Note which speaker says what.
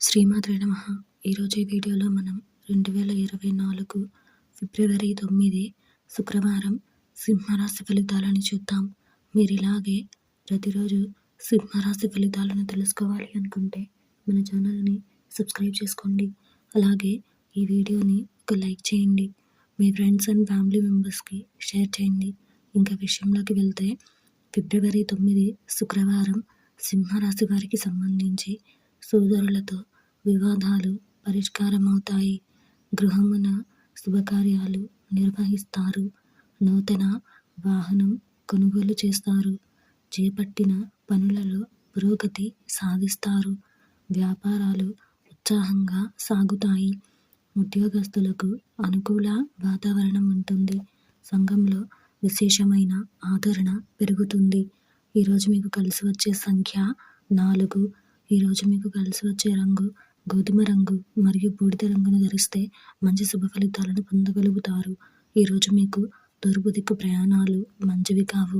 Speaker 1: శ్రీమాత్రే నమః. ఈరోజు ఈ వీడియోలో మనం 2024 ఫిబ్రవరి 9 శుక్రవారం సింహరాశి ఫలితాలను చూద్దాం. మీరు ఇలాగే ప్రతిరోజు సింహరాశి ఫలితాలను తెలుసుకోవాలి అనుకుంటే మన ఛానల్ని సబ్స్క్రైబ్ చేసుకోండి. అలాగే ఈ వీడియోని ఒక లైక్ చేయండి. మీ ఫ్రెండ్స్ అండ్ ఫ్యామిలీ మెంబర్స్కి షేర్ చేయండి. ఇంకా విషయంలోకి వెళ్తే ఫిబ్రవరి 9 శుక్రవారం సింహరాశి వారికి సంబంధించి సోదరులతో వివాదాలు పరిష్కారమవుతాయి. గృహమున శుభకార్యాలు నిర్వహిస్తారు. నూతన వాహనం కొనుగోలు చేస్తారు. చేపట్టిన పనులలో పురోగతి సాధిస్తారు. వ్యాపారాలు ఉత్సాహంగా సాగుతాయి. ఉద్యోగస్తులకు అనుకూల వాతావరణం ఉంటుంది. సంఘంలో విశేషమైన ఆదరణ పెరుగుతుంది. ఈరోజు మీకు కలిసి వచ్చే సంఖ్య 4. ఈరోజు మీకు కలిసి వచ్చే రంగు గోధుమ రంగు మరియు బూడిద రంగును ధరిస్తే మంచి శుభ ఫలితాలను పొందగలుగుతారు. ఈరోజు మీకు తూర్పు దిక్కు ప్రయాణాలు మంచివి కావు.